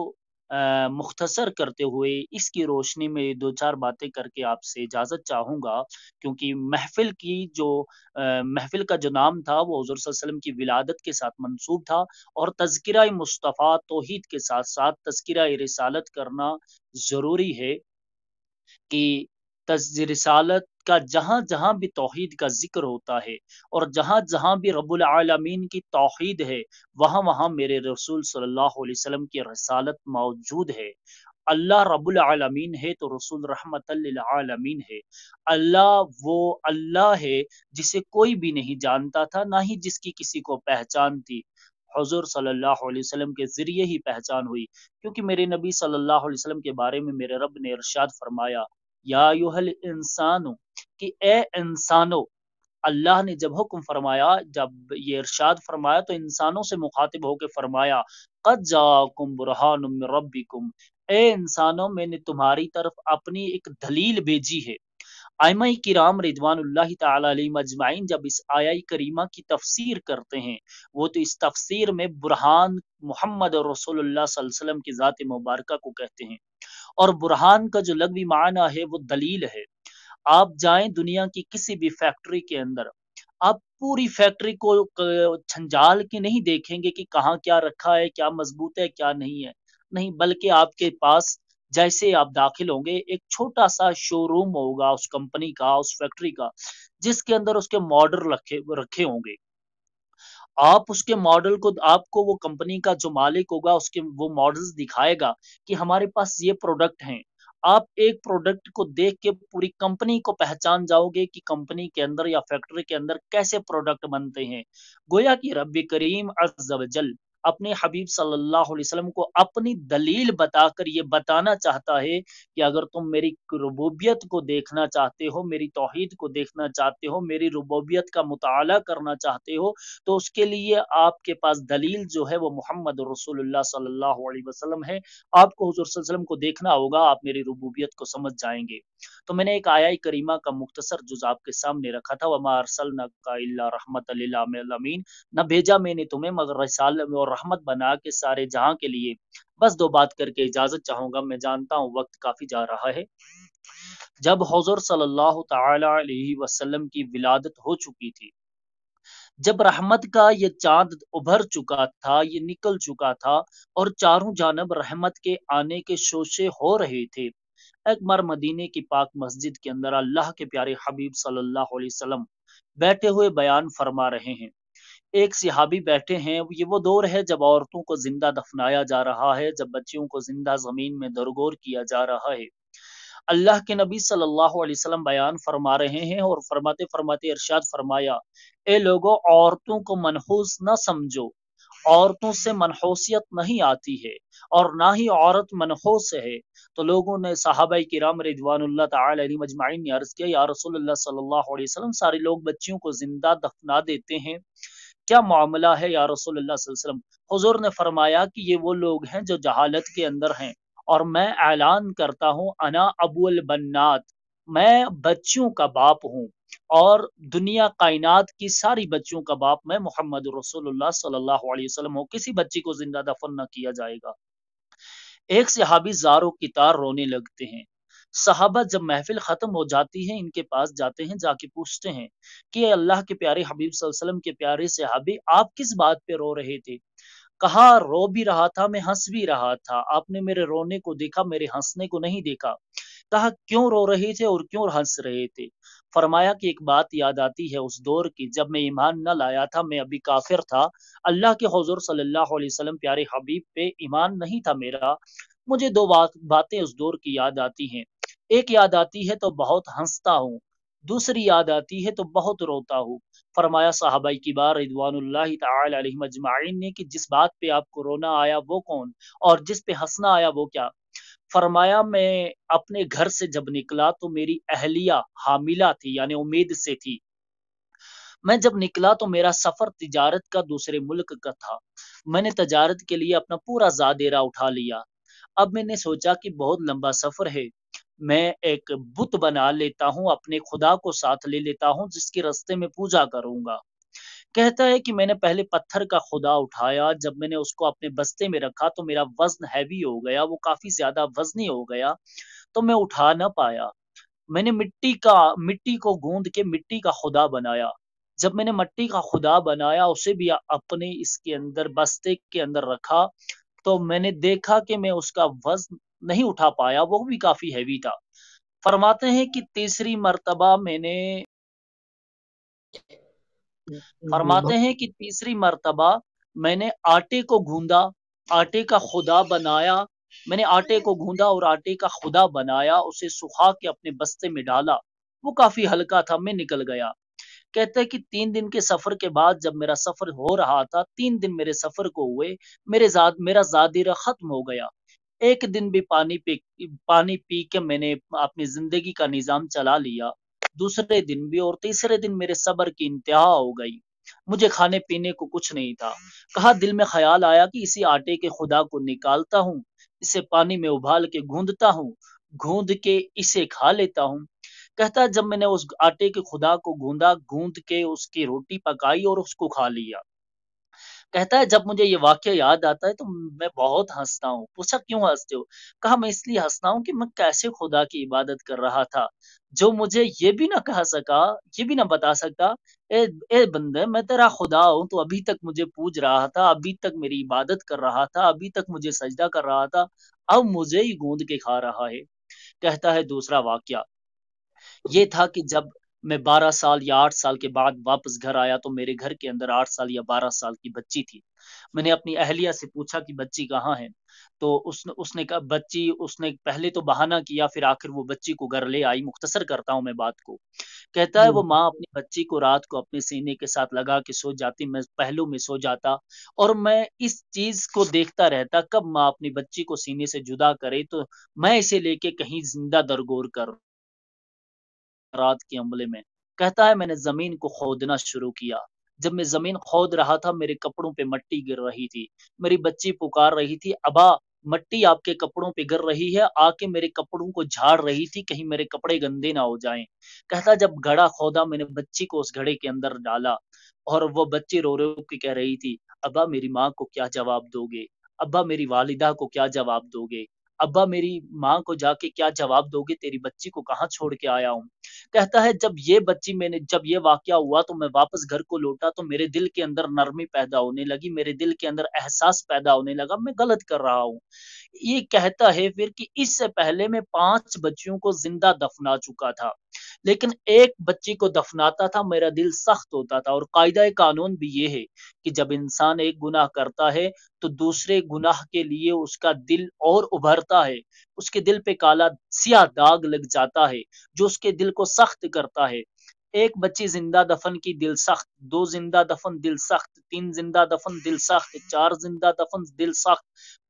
مختصر کرتے ہوئے اس کی روشنی میں دو چار باتیں کر کے آپ سے اجازت چاہوں گا، کیونکہ محفل کا جو نام تھا وہ حضور صلی اللہ علیہ وسلم کی ولادت کے ساتھ منسوب تھا، اور تذکرہ مصطفیٰ توحید کے ساتھ ساتھ تذکرہ رسالت کرنا ضروری ہے کہ رسالت کا جہاں جہاں بھی توحید کا ذکر ہوتا ہے اور جہاں جہاں بھی رب العالمین کی توحید ہے، وہاں وہاں میرے رسول صلی اللہ علیہ وسلم کی رسالت موجود ہے۔ اللہ رب العالمین ہے تو رسول رحمت للعالمین ہے۔ اللہ ہے جسے کوئی بھی نہیں جانتا تھا، نہ ہی جس کی کسی کو پہچان تھی، حضور صلی اللہ علیہ وسلم کے ذریعے ہی پہچان ہوئی، کیونکہ میرے نبی صلی اللہ علیہ وسلم کے بارے میں میرے رب نے ارشاد فرمایا یا ایھا الانسان، کہ اے انسانو، اللہ نے جب حکم فرمایا، جب یہ ارشاد فرمایا تو انسانوں سے مخاطب ہو کے فرمایا قد جاءکم برہان من ربکم، اے انسانوں میں نے تمہاری طرف اپنی ایک دلیل بھیجی ہے۔ ائمہ کرام رضوان اللہ تعالی علیہم اجمعین جب اس آیہ کریمہ کی تفسیر کرتے ہیں، وہ تو اس تفسیر میں برہان محمد رسول اللہ صلی اللہ علیہ وسلم کی ذات مبارکہ کو کہتے ہیں، اور برہان کا جو لغوی معنی ہے وہ دلیل ہے۔ آپ جائیں دنیا کی کسی بھی فیکٹری کے اندر، آپ پوری فیکٹری کو چھنجال کے نہیں دیکھیں گے کہ کہاں کیا رکھا ہے، کیا مضبوط ہے کیا نہیں ہے، نہیں، بلکہ آپ کے پاس جیسے آپ داخل ہوں گے، ایک چھوٹا سا شو روم ہوگا اس کمپنی کا، اس فیکٹری کا، جس کے اندر اس کے ماڈل رکھے ہوں گے۔ آپ اس کے ماڈل کو، آپ کو وہ کمپنی کا جو مالک ہوگا اس کے وہ ماڈلز دکھائے گا کہ ہمارے پاس یہ پروڈکٹ ہیں۔ آپ ایک پروڈکٹ کو دیکھ کے پوری کمپنی کو پہچان جاؤ گے کہ کمپنی کے اندر یا فیکٹری کے اندر کیسے پروڈکٹ بنتے ہیں۔ گویا کہ رب کریم عز و جل اپنے حبیب صلی اللہ علیہ وسلم کو اپنی دلیل بتا کر یہ بتانا چاہتا ہے کہ اگر تم میری ربوبیت کو دیکھنا چاہتے ہو، میری توحید کو دیکھنا چاہتے ہو، میری ربوبیت کا مطالعہ کرنا چاہتے ہو، تو اس کے لیے آپ کے پاس دلیل جو ہے وہ محمد رسول اللہ صلی اللہ علیہ وسلم ہے۔ آپ کو حضور صلی اللہ علیہ وسلم کو دیکھنا ہوگا، آپ میری ربوبیت کو سمجھ جائیں گے۔ تو میں نے ایک آیہ کریمہ کا مختصر جز آپ کے سامنے رکھا تھا، وَمَا أَرْسَلْنَاكَ إِلَّا رَحْمَةً لِّلْعَالَمِينَ، نہ بھیجا میں نے تمہیں مگر رسالت اور رحمت بنا کے سارے جہاں کے لیے۔ بس دو بات کر کے اجازت چاہوں گا، میں جانتا ہوں وقت کافی جا رہا ہے۔ جب حضور صلی اللہ تعالی علیہ وسلم کی ولادت ہو چکی تھی، جب رحمت کا یہ چاند ابھر چکا تھا، یہ نکل چکا تھا اور چاروں جانب رحمت کے آنے کے شوشے ہو رہے تھے، ایک بار مدینے کی پاک مسجد کے اندر اللہ کے پیارے حبیب صلی اللہ علیہ وسلم بیٹھے ہوئے بیان فرما رہے ہیں۔ ایک صحابی بیٹھے ہیں، یہ وہ دور ہے جب عورتوں کو زندہ دفنایا جا رہا ہے، جب بچیوں کو زندہ زمین میں درگور کیا جا رہا ہے۔ اللہ کے نبی صلی اللہ علیہ وسلم بیان فرما رہے ہیں اور فرماتے فرماتے ارشاد فرمایا، اے لوگوں، عورتوں کو منحوس نہ سمجھو، عورتوں سے منحوسیت نہیں آتی ہے اور نہ ہی عورت منحوس ہے۔ تو لوگوں نے، صحابہ کرام رضوان اللہ تعالی علیہم اجمعین نے عرض کیا، یا رسول اللہ صلی اللہ علیہ وسلم، سارے لوگ بچیوں کو زندہ دفنا دیتے ہیں، کیا معاملہ ہے یا رسول اللہ صلی اللہ علیہ وسلم؟ حضور نے فرمایا کہ یہ وہ لوگ ہیں جو جہالت کے اندر ہیں، اور میں اعلان کرتا ہوں، انا ابو البنات، میں بچیوں کا باپ ہوں، اور دنیا کائنات کی ساری بچیوں کا باپ میں محمد رسول اللہ صلی اللہ علیہ وسلم ہوں، کسی بچی کو زندہ دفن نہ کیا جائے گا۔ ایک صحابی زاروں کی تار رونے لگتے ہیں۔ صحابہ جب محفل ختم ہو جاتی ہے، ان کے پاس جاتے ہیں، جا کے پوچھتے ہیں کہ اللہ کے پیارے حبیب صلی اللہ علیہ وسلم کے پیارے صحابی، آپ کس بات پہ رو رہے تھے؟ کہا، رو بھی رہا تھا، میں ہنس بھی رہا تھا، آپ نے میرے رونے کو دیکھا، میرے ہنسنے کو نہیں دیکھا۔ کہا، کیوں رو رہے تھے اور کیوں ہنس رہے تھے؟ فرمایا کہ ایک بات یاد آتی ہے اس دور کی، جب میں ایمان نہ لایا تھا، میں ابھی کافر تھا، اللہ کے حضور صلی اللہ علیہ وسلم پیارے حبیب پہ ایمان نہیں تھا میرا، مجھے دو باتیں اس دور کی یاد آتی ہیں، ایک یاد آتی ہے تو بہت ہنستا ہوں، دوسری یاد آتی ہے تو بہت روتا ہوں۔ فرمایا صحابہ کبار رضوان اللہ تعالی علیہم اجمعین نے کہ جس بات پہ آپ کو رونا آیا وہ کون، اور جس پہ ہنسنا آیا وہ کیا؟ فرمایا، میں اپنے گھر سے جب نکلا تو میری اہلیہ حاملہ تھی، یعنی امید سے تھی۔ میں جب نکلا تو میرا سفر تجارت کا دوسرے ملک کا تھا، میں نے تجارت کے لیے اپنا پورا زادیرہ اٹھا لیا۔ اب میں نے سوچا کہ بہت لمبا سفر ہے، میں ایک بت بنا لیتا ہوں، اپنے خدا کو ساتھ لے لیتا ہوں جس کے راستے میں پوجا کروں گا۔ کہتا ہے کہ میں نے پہلے پتھر کا خدا اٹھایا، جب میں نے اس کو اپنے بستے میں رکھا تو میرا وزن ہیوی ہو گیا، وہ کافی زیادہ وزنی ہو گیا، تو میں اٹھا نہ پایا۔ میں نے مٹی کو گوند کے مٹی کا خدا بنایا، جب میں نے مٹی کا خدا بنایا، اسے بھی اپنے اس کے اندر بستے کے اندر رکھا، تو میں نے دیکھا کہ میں اس کا وزن نہیں اٹھا پایا، وہ بھی کافی ہیوی تھا۔ فرماتے ہیں کہ تیسری مرتبہ میں نے فرماتے ہیں کہ تیسری مرتبہ میں نے آٹے کو گوندا، آٹے کا خدا بنایا، میں نے آٹے کو گوندا اور آٹے کا خدا بنایا، اسے سکھا کے اپنے بستے میں ڈالا، وہ کافی ہلکا تھا، میں نکل گیا۔ کہتے ہیں کہ 3 دن کے سفر کے بعد جب میرا سفر ہو رہا تھا، 3 دن میرے سفر کو ہوئے، میرا زادیرہ ختم ہو گیا۔ ایک دن بھی پانی پی کے میں نے اپنی زندگی کا نظام چلا لیا، دوسرے دن بھی، اور تیسرے دن میرے صبر کی انتہا ہو گئی، مجھے کھانے پینے کو کچھ نہیں تھا۔ کہا، دل میں خیال آیا کہ اسی آٹے کے خدا کو نکالتا ہوں، اسے پانی میں ابال کے گوندتا ہوں، گوند کے اسے کھا لیتا ہوں۔ کہتا جب میں نے اس آٹے کے خدا کو گوند کے اس کی روٹی پکائی اور اس کو کھا لیا، کہتا ہے جب مجھے یہ واقعہ یاد آتا ہے تو میں بہت ہنستا ہوں. پوچھا کیوں ہنستے ہو؟ کہا میں اس لیے ہنستا ہوں کہ میں کیسے خدا کی عبادت کر رہا تھا جو مجھے یہ بھی نہ کہہ سکا، یہ بھی نہ بتا سکتا اے بندے میں تیرا خدا ہوں، تو ابھی تک مجھے پوج رہا تھا، ابھی تک میری عبادت کر رہا تھا، ابھی تک مجھے سجدہ کر رہا تھا، اب مجھے ہی گوند کے کھا رہا ہے. کہتا ہے دوسرا واقعہ یہ تھا کہ جب میں 12 سال یا 8 سال کے بعد واپس گھر آیا تو میرے گھر کے اندر 8 سال یا 12 سال کی بچی تھی. میں نے اپنی اہلیہ سے پوچھا کہ بچی کہاں ہے، تو اس نے کہا بچی، اس نے پہلے تو بہانہ کیا، پھر آخر وہ بچی کو گھر لے آئی. مختصر کرتا ہوں میں بات کو. کہتا ہے وہ ماں اپنی بچی کو رات کو اپنے سینے کے ساتھ لگا کے سو جاتی، میں پہلو میں سو جاتا اور میں اس چیز کو دیکھتا رہتا کب ماں اپنی بچی کو سینے سے جدا کرے تو میں اسے لے کے کہیں زندہ درگور کر رات کے عملے میں. کہتا ہے میں نے زمین کو کھودنا شروع کیا. جب میں زمین کھود رہا تھا میرے کپڑوں پہ مٹی گر رہی تھی. میری بچی پکار رہی تھی ابا مٹی آپ کے کپڑوں پہ گر رہی ہے، آ کے میرے کپڑوں کو جھاڑ رہی تھی کہیں میرے کپڑے گندے نہ ہو جائیں. کہتا جب گھڑا کھودا میں نے بچی کو اس گھڑے کے اندر ڈالا اور وہ بچی رو رو کے کہہ رہی تھی ابا میری ماں کو کیا جواب دو گے، ابا میری والدہ کو کیا جواب دو گے، ابا میری ماں کو جا کے کیا جواب دو گے، تیری بچی کو کہاں چھوڑ کے آیا ہوں. کہتا ہے جب یہ واقعہ ہوا تو میں واپس گھر کو لوٹا تو میرے دل کے اندر نرمی پیدا ہونے لگی، میرے دل کے اندر احساس پیدا ہونے لگا میں غلط کر رہا ہوں. یہ کہتا ہے پھر کہ اس سے پہلے میں 5 بچیوں کو زندہ دفنا چکا تھا، لیکن ایک بچی کو دفناتا تھا میرا دل سخت ہوتا تھا. اور قاعدہ قانون بھی یہ ہے کہ جب انسان ایک گناہ کرتا ہے تو دوسرے گناہ کے لیے اس کا دل اور ابھرتا ہے، اس کے دل پہ کالا سیاہ داغ لگ جاتا ہے جو اس کے دل کو سخت کرتا ہے. ایک بچی زندہ دفن کی دل سخت، 2 زندہ دفن دل سخت، 3 زندہ دفن دل سخت، 4 زندہ دفن دل سخت،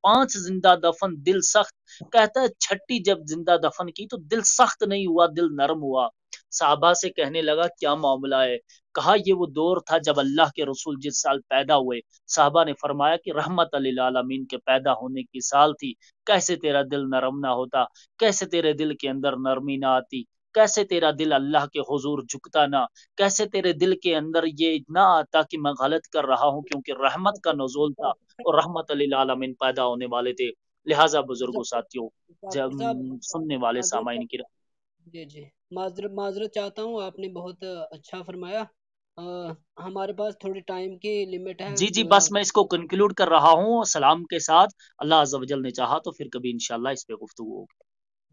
5 زندہ دفن دل سخت. کہتا ہے چھٹی جب زندہ دفن کی تو دل سخت نہیں ہوا، دل نرم ہوا. صحابہ سے کہنے لگا کیا معاملہ ہے؟ کہا یہ وہ دور تھا جب اللہ کے رسول جس سال پیدا ہوئے. صحابہ نے فرمایا کہ رحمت للعالمین کے پیدا ہونے کی سال تھی. کیسے تیرا دل نرم نہ ہوتا، کیسے تیرے دل کے اندر نرمی نہ آتی، کیسے تیرا دل اللہ کے حضور جھکتا نہ، کیسے تیرے دل کے اندر یہ نہ آتا کہ میں غلط کر رہا ہوں، کیونکہ رحمت کا نزول تھا اور رحمت للعالمین پیدا ہونے والے تھے. لہٰذا بزرگوں ساتھیوں، جب
ڈاکٹر صاحب
سننے والے
معذرت
سامعین کی
جی معذرت چاہتا ہوں، آپ نے بہت اچھا فرمایا. ہمارے پاس تھوڑی ٹائم کی لمٹ ہے.
جی بس میں اس کو کنکلوڈ کر رہا ہوں سلام کے ساتھ. اللہ عز و جل نے چاہا تو پھر کبھی انشاءاللہ اس پہ گفتگو ہوگی.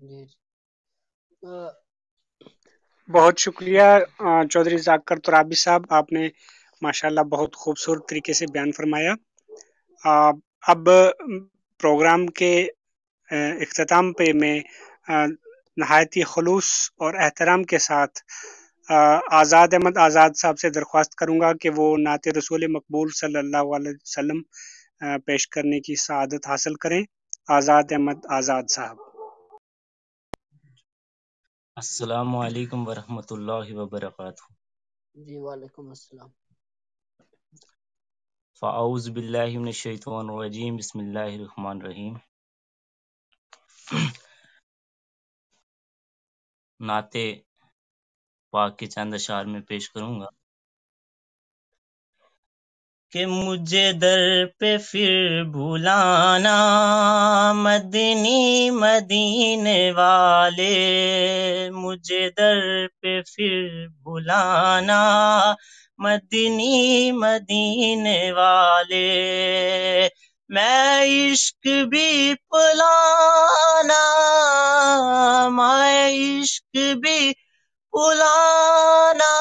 جی
بہت شکریہ چودھری ذاکر ترابی صاحب، آپ نے ماشاءاللہ بہت خوبصورت طریقے سے بیان فرمایا. اب پروگرام کے اختتام پہ میں نہایتی خلوص اور احترام کے ساتھ آزاد احمد آزاد صاحب سے درخواست کروں گا کہ وہ نعت رسول مقبول صلی اللہ علیہ وسلم پیش کرنے کی سعادت حاصل کریں. آزاد احمد آزاد صاحب.
السلام علیکم ورحمۃ اللہ وبرکاتہ.
جی وعلیکم السلام.
فاعوذ باللہ من الشیطان الرجیم، بسم اللہ الرحمن الرحیم. نعت پاک کے چند اشعار میں پیش کروں گا کہ مجھے در پہ پھر بھلانا مدنی مدینے والے، مجھے در پہ پھر بھلانا مدنی مدینے والے، میں عشق بھی پلانا، میں عشق بھی پلانا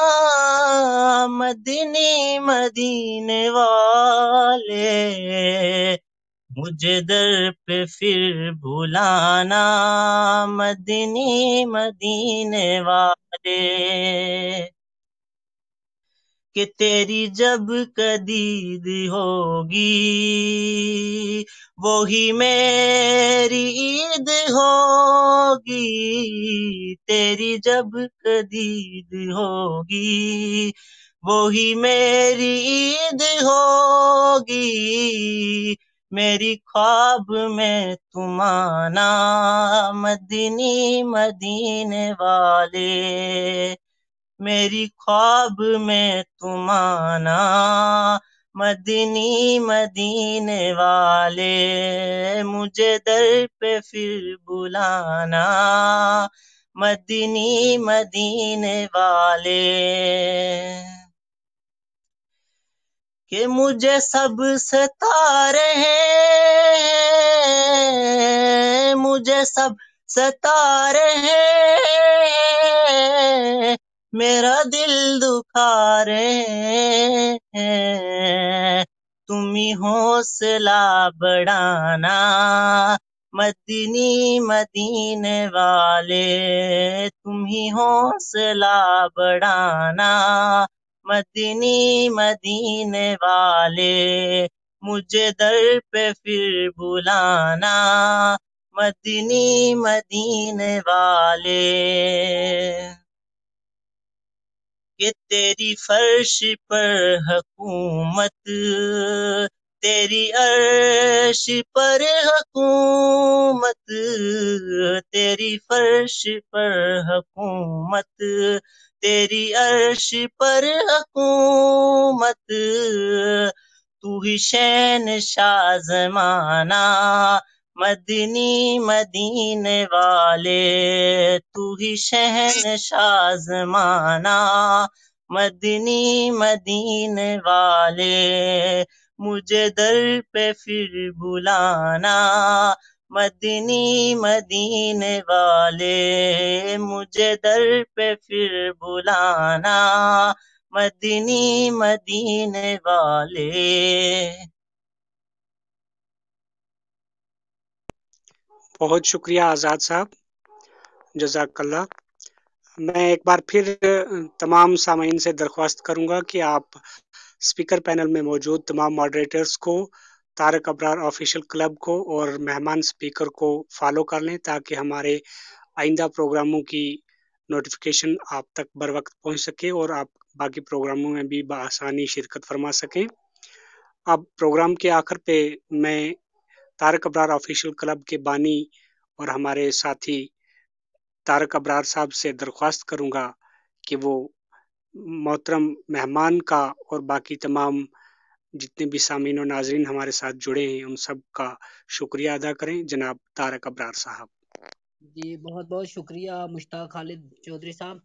مدنی مدینے والے، مجھے در پہ پھر بھلانا مدنی مدینے والے، کہ تیری جب قدید ہوگی وہی میری عید ہوگی، تیری جب قدید ہوگی وہی میری عید ہوگی، میری خواب میں تم آنا مدنی مدینے والے، میری خواب میں تم آنا مدنی مدینے والے مجھے در پہ پھر بلانا، مدنی مدینے والے کہ مجھے سب ستارے ہیں، مجھے سب ستارے ہیں، میرا دل دکھا رہے ہیں، تم ہی حوصلہ بڑھانا، مدنی مدینے والے تم ہی حوصلہ بڑھانا، مدنی مدینے والے مجھے در پہ پھر بلانا، مدنی مدینے والے کہ تیری فرش پر حکومت، تیری عرش پر حکومت، تیری فرش پر حکومت، تیری عرش پر حکومت، تو ہی شہنشاہ زمانہ، مدنی مدینے والے تو ہی شہنشاہ زمانہ، مدنی مدینے والے مجھے در پہ پھر بلانا، مدنی مدینے والے مجھے در پہ پھر بلانا، مدنی مدینے والے۔
بہت شکریہ آزاد صاحب، جزاک اللہ۔ میں ایک بار پھر تمام سامعین سے درخواست کروں گا کہ آپ اسپیکر پینل میں موجود تمام ماڈریٹرز کو، طارق ابرار آفیشیل کلب کو اور مہمان اسپیکر کو فالو کر لیں تاکہ ہمارے آئندہ پروگراموں کی نوٹیفیکیشن آپ تک بر وقت پہنچ سکے اور آپ باقی پروگراموں میں بھی بآسانی شرکت فرما سکیں۔ اب پروگرام کے آخر پہ میں طارق ابرار آفیشیل کلب کے بانی اور ہمارے ساتھی طارق ابرار صاحب سے درخواست کروں گا کہ وہ محترم مہمان کا اور باقی تمام جتنے بھی سامعین و ناظرین ہمارے ساتھ جڑے ہیں ان سب کا شکریہ ادا کریں۔ جناب طارق ابرار صاحب۔
جی بہت بہت شکریہ مشتاق خالد چودھری صاحب۔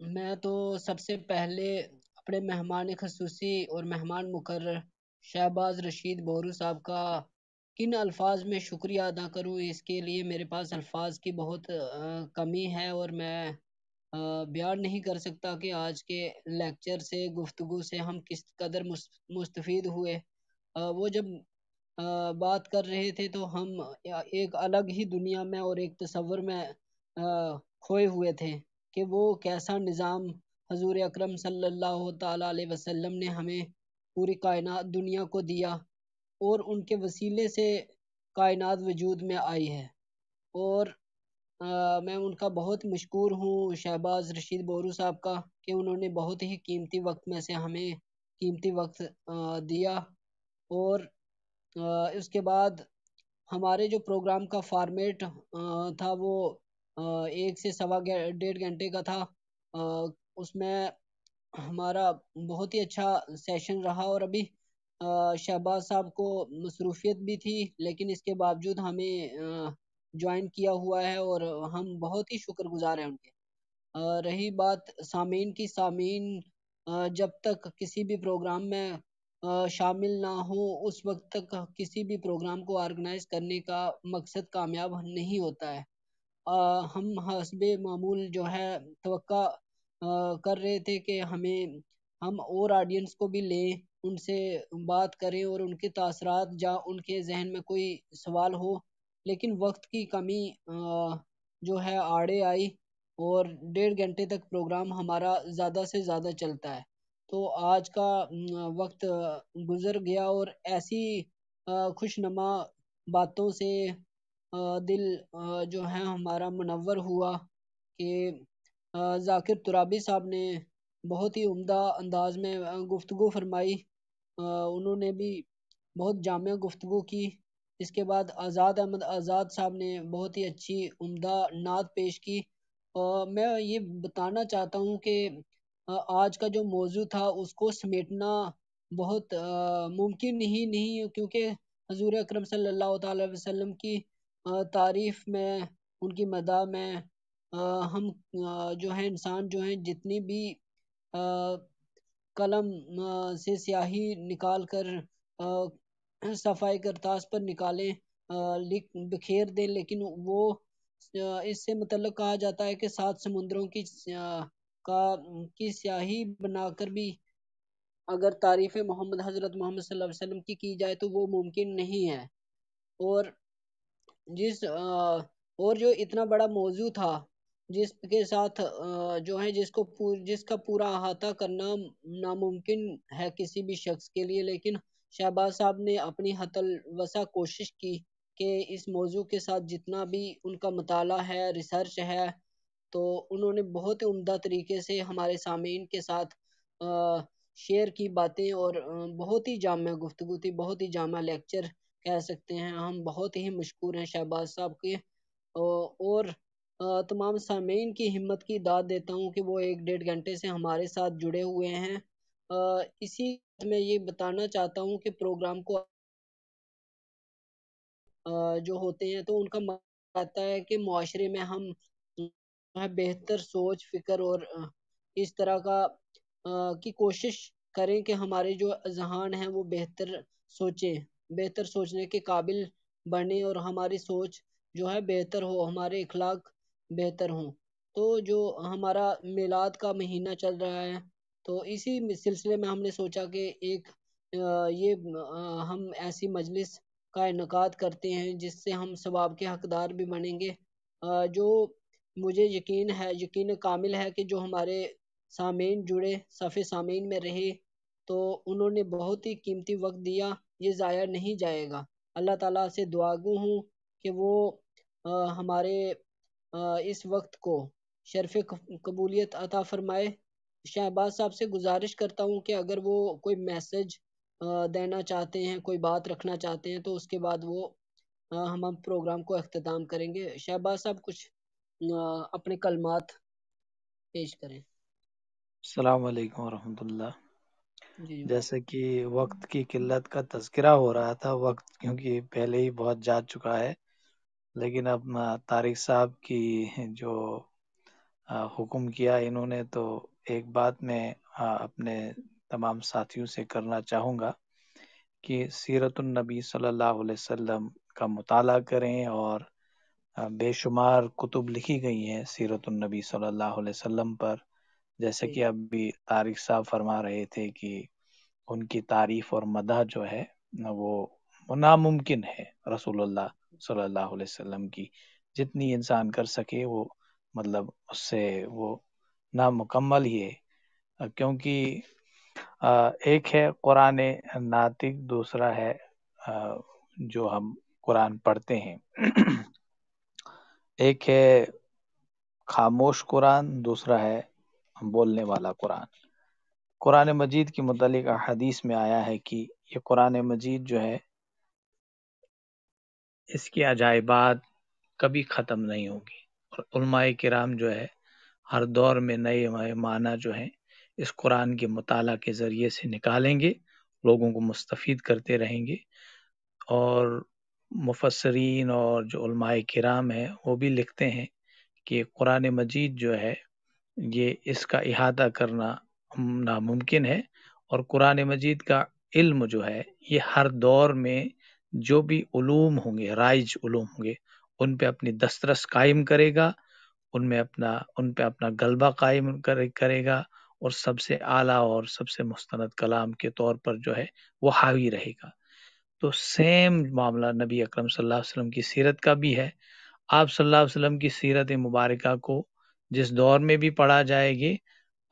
میں تو سب سے پہلے اپنے مہمان خصوصی اور مہمان مقرر شہباز رشید بورو صاحب کا کن الفاظ میں شکریہ ادا کروں، اس کے لیے میرے پاس الفاظ کی بہت کمی ہے اور میں بیان نہیں کر سکتا کہ آج کے لیکچر سے، گفتگو سے ہم کس قدر مستفید ہوئے۔ وہ جب بات کر رہے تھے تو ہم ایک الگ ہی دنیا میں اور ایک تصور میں کھوئے ہوئے تھے کہ وہ کیسا نظام حضور اکرم صلی اللہ تعالیٰ علیہ وسلم نے ہمیں پوری کائنات دنیا کو دیا اور ان کے وسیلے سے کائنات وجود میں آئی ہے۔ اور میں ان کا بہت مشکور ہوں شہباز رشید بورو صاحب کا کہ انہوں نے بہت ہی قیمتی وقت میں سے ہمیں قیمتی وقت دیا۔ اور اس کے بعد ہمارے جو پروگرام کا فارمیٹ تھا وہ 1 سے 1.5 گھنٹے کا تھا۔ اس میں ہمارا بہت ہی اچھا سیشن رہا اور ابھی شہباز صاحب کو مصروفیت بھی تھی لیکن اس کے باوجود ہمیں جوائن کیا ہوا ہے اور ہم بہت ہی شکر گزار ہیں ان کے۔ رہی بات سامعین کی، سامعین جب تک کسی بھی پروگرام میں شامل نہ ہوں اس وقت تک کسی بھی پروگرام کو آرگنائز کرنے کا مقصد کامیاب نہیں ہوتا ہے۔ ہم حسب معمول جو ہے توقع کر رہے تھے کہ ہم اور آڈینس کو بھی لیں، ان سے بات کریں اور ان کے تاثرات یا ان کے ذہن میں کوئی سوال ہو، لیکن وقت کی کمی جو ہے آڑے آئی اور 1.5 گھنٹے تک پروگرام ہمارا زیادہ سے زیادہ چلتا ہے۔ تو آج کا وقت گزر گیا اور ایسی خوش نما باتوں سے دل جو ہے ہمارا منور ہوا کہ ذاکر ترابی صاحب نے بہت ہی عمدہ انداز میں گفتگو فرمائی، انہوں نے بھی بہت جامع گفتگو کی۔ اس کے بعد آزاد احمد آزاد صاحب نے بہت ہی اچھی عمدہ نعت پیش کی۔ میں یہ بتانا چاہتا ہوں کہ آج کا جو موضوع تھا اس کو سمیٹنا بہت ممکن ہی نہیں ہے، کیونکہ حضور اکرم صلی اللہ تعالی وسلم کی تعریف میں، ان کی مدح میں ہم جو ہیں انسان جو ہیں جتنی بھی قلم سے سیاہی نکال کر صفائی کرتاس پر نکالیں، لکھ بکھیر دیں، لیکن وہ اس سے متعلق کہا جاتا ہے کہ 7 سمندروں کی سیاہی بنا کر بھی اگر تعریف محمد حضرت محمد صلی اللہ علیہ وسلم کی جائے تو وہ ممکن نہیں ہے۔ اور اور جو اتنا بڑا موضوع تھا جس کے ساتھ جو ہے جس کا پورا احاطہ کرنا ناممکن ہے کسی بھی شخص کے لیے، لیکن شہباز صاحب نے اپنی حد الوسع کوشش کی کہ اس موضوع کے ساتھ جتنا بھی ان کا مطالعہ ہے، ریسرچ ہے، تو انہوں نے بہت عمدہ طریقے سے ہمارے سامعین کے ساتھ شیئر کی باتیں، اور بہت ہی جامع گفتگو تھی، بہت ہی جامع لیکچر کہہ سکتے ہیں ہم۔ بہت ہی مشکور ہیں شہباز صاحب کے، اور تمام سامعین کی ہمت کی داد دیتا ہوں کہ وہ 1-1.5 گھنٹے سے ہمارے ساتھ جڑے ہوئے ہیں۔ اسی میں یہ بتانا چاہتا ہوں کہ پروگرام کو جو ہوتے ہیں تو ان کا مقصد آتا ہے کہ معاشرے میں ہم بہتر سوچ، فکر اور اس طرح کی کوشش کریں کہ ہمارے جو اذہان ہیں وہ بہتر سوچیں، بہتر سوچنے کے قابل بنے، اور ہماری سوچ جو ہے بہتر ہو، ہمارے اخلاق بہتر ہوں۔ تو جو ہمارا میلاد کا مہینہ چل رہا ہے، تو اسی سلسلے میں ہم نے سوچا کہ ہم ایسی مجلس کا انعقاد کرتے ہیں جس سے ہم ثواب کے حقدار بھی بنیں گے۔ جو مجھے یقین کامل ہے کہ جو ہمارے سامعین جڑے، صف سامعین میں رہے، تو انہوں نے بہت ہی قیمتی وقت دیا، یہ ضائع نہیں جائے گا۔ اللہ تعالیٰ سے دعا گو ہوں کہ وہ ہمارے اس وقت کو شرف قبولیت عطا فرمائے۔ شہباز صاحب سے گزارش کرتا ہوں کہ اگر وہ کوئی میسج دینا چاہتے ہیں، کوئی بات رکھنا چاہتے ہیں، تو اس کے بعد وہ ہم پروگرام کو اختتام کریں گے۔ شہباز صاحب کچھ اپنے کلمات پیش کریں۔
السلام علیکم ورحمۃ اللہ۔
جی
جیسے کہ وقت کی قلت کا تذکرہ ہو رہا تھا، وقت کیونکہ پہلے ہی بہت جا چکا ہے، لیکن اب طارق صاحب کی جو حکم کیا انہوں نے، تو ایک بات میں اپنے تمام ساتھیوں سے کرنا چاہوں گا کہ سیرت النبی صلی اللہ علیہ وسلم کا مطالعہ کریں، اور بے شمار کتب لکھی گئی ہیں سیرت النبی صلی اللہ علیہ وسلم پر، جیسے کہ ابھی طارق صاحب فرما رہے تھے کہ ان کی تعریف اور مدح جو ہے وہ ناممکن ہے رسول اللہ صلی اللہ علیہ وسلم کی، جتنی انسان کر سکے وہ مطلب اس سے وہ نامکمل ہی ہے، کیونکہ ایک ہے قرآن ناطق، دوسرا ہے جو ہم قرآن پڑھتے ہیں، ایک ہے خاموش قرآن، دوسرا ہے بولنے والا قرآن۔ قرآن مجید کے متعلق حدیث میں آیا ہے کہ یہ قرآن مجید جو ہے اس کی عجائبات کبھی ختم نہیں ہوگی، اور علماء کرام جو ہے ہر دور میں نئے معنی جو ہیں اس قرآن کے مطالعہ کے ذریعے سے نکالیں گے، لوگوں کو مستفید کرتے رہیں گے۔ اور مفسرین اور جو علماء کرام ہیں وہ بھی لکھتے ہیں کہ قرآن مجید جو ہے یہ اس کا احاطہ کرنا ناممکن ہے، اور قرآن مجید کا علم جو ہے یہ ہر دور میں جو بھی علوم ہوں گے، رائج علوم ہوں گے، ان پہ اپنی دسترس قائم کرے گا، ان پہ اپنا غلبہ قائم کرے گا، اور سب سے اعلیٰ اور سب سے مستند کلام کے طور پر جو ہے وہ حاوی رہے گا۔ تو سیم معاملہ نبی اکرم صلی اللہ علیہ وسلم کی سیرت کا بھی ہے۔ آپ صلی اللہ علیہ وسلم کی سیرت مبارکہ کو جس دور میں بھی پڑھا جائے گی،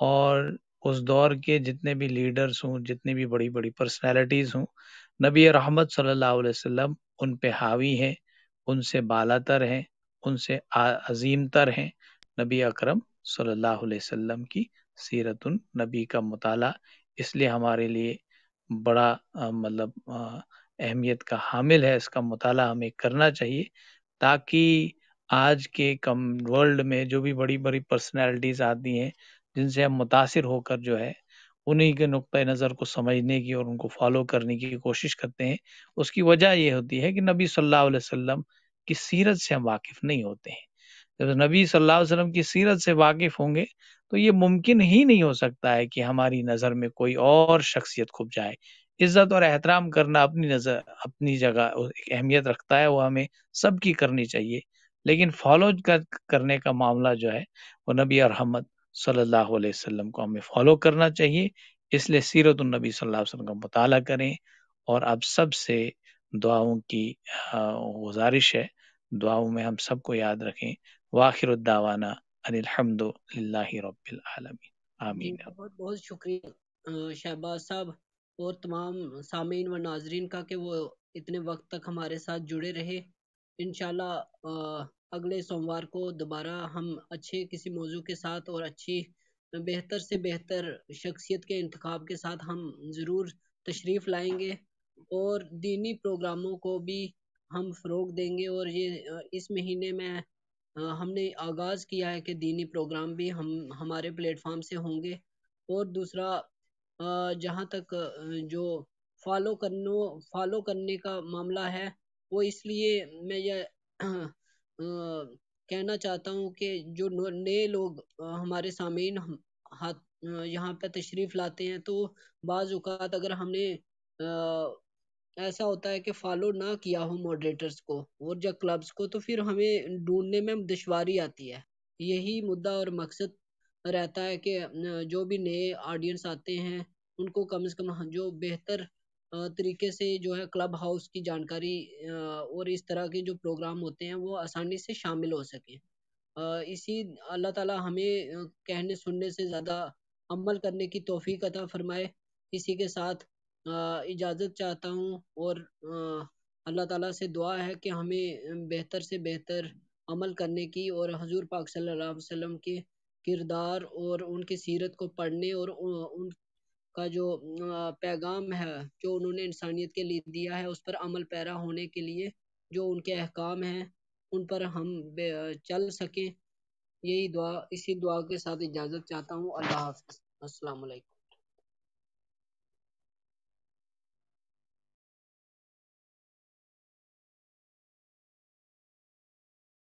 اور اس دور کے جتنے بھی لیڈرز ہوں، جتنی بھی بڑی بڑی پرسنالٹیز ہوں، نبی رحمت صلی اللہ علیہ وسلم ان پہ حاوی ہیں، ان سے بالا تر ہیں، ان سے عظیم تر ہیں۔ نبی اکرم صلی اللہ علیہ وسلم کی سیرت النبی کا مطالعہ اس لیے ہمارے لیے بڑا مطلب اہمیت کا حامل ہے، اس کا مطالعہ ہمیں کرنا چاہیے، تاکہ آج کے ورلڈ میں جو بھی بڑی بڑی پرسنالٹیز آتی ہیں جن سے ہم متاثر ہو کر جو ہے انہی کے نقطۂ نظر کو سمجھنے کی اور ان کو فالو کرنے کی کوشش کرتے ہیں. اس کی وجہ یہ ہوتی ہے کہ نبی صلی اللہ علیہ وسلم کی سیرت سے ہم واقف نہیں ہوتے ہیں. جب نبی صلی اللہ علیہ وسلم کی سیرت سے واقف ہوں گے تو یہ ممکن ہی نہیں ہو سکتا ہے کہ ہماری نظر میں کوئی اور شخصیت کھپ جائے. عزت اور احترام کرنا اپنی نظر اپنی جگہ ایک اہمیت رکھتا ہے، وہ ہمیں سب کی کرنی چاہیے، لیکن فالو کرنے کا معاملہ جو ہے وہ نبی رحمت صلی اللہ علیہ وسلم کو ہمیں فالو کرنا چاہیے. اس لیے سیرت النبی صلی اللہ علیہ وسلم کا مطالعہ کریں. اور اب سب سے دعاؤں کی گزارش ہے، دعاؤں میں ہم سب کو یاد رکھیں. وآخر الدعوانا ان الحمد للہ رب العالمین.
جی
آمین.
بہت بہت شکریہ شہباز صاحب اور تمام سامعین و ناظرین کا کہ وہ اتنے وقت تک ہمارے ساتھ جڑے رہے. انشاءاللہ اگلے سوموار کو دوبارہ ہم اچھے کسی موضوع کے ساتھ اور اچھی بہتر سے بہتر شخصیت کے انتخاب کے ساتھ ہم ضرور تشریف لائیں گے اور دینی پروگراموں کو بھی ہم فروغ دیں گے. اور یہ اس مہینے میں ہم نے آغاز کیا ہے کہ دینی پروگرام بھی ہمارے پلیٹ فارم سے ہوں گے. اور دوسرا جہاں تک جو فالو کرنے کا معاملہ ہے، وہ اس لیے میں یہ کہنا چاہتا ہوں کہ جو نئے لوگ ہمارے سامعین یہاں پہ تشریف لاتے ہیں تو بعض اوقات اگر ہم نے ایسا ہوتا ہے کہ فالو نہ کیا ہو ماڈریٹرز کو اور جب کلبز کو، تو پھر ہمیں ڈھونڈنے میں دشواری آتی ہے. یہی مدعا اور مقصد رہتا ہے کہ جو بھی نئے آڈینس آتے ہیں ان کو کم از کم جو بہتر طریقے سے جو ہے کلب ہاؤس کی جانکاری اور اس طرح کے جو پروگرام ہوتے ہیں وہ آسانی سے شامل ہو سکیں. اسی اللہ تعالی ہمیں کہنے سننے سے زیادہ عمل کرنے کی توفیق عطا فرمائے. اسی کے ساتھ اجازت چاہتا ہوں اور اللہ تعالیٰ سے دعا ہے کہ ہمیں بہتر سے بہتر عمل کرنے کی اور حضور پاک صلی اللہ علیہ وسلم کے کردار اور ان کی سیرت کو پڑھنے اور ان کا جو پیغام ہے جو انہوں نے انسانیت کے لیے دیا ہے اس پر عمل پیرا ہونے کے لیے جو ان کے احکام ہیں ان پر ہم چل سکیں. یہی دعا، اسی دعا کے ساتھ اجازت چاہتا ہوں. اللہ حافظ. السلام علیکم.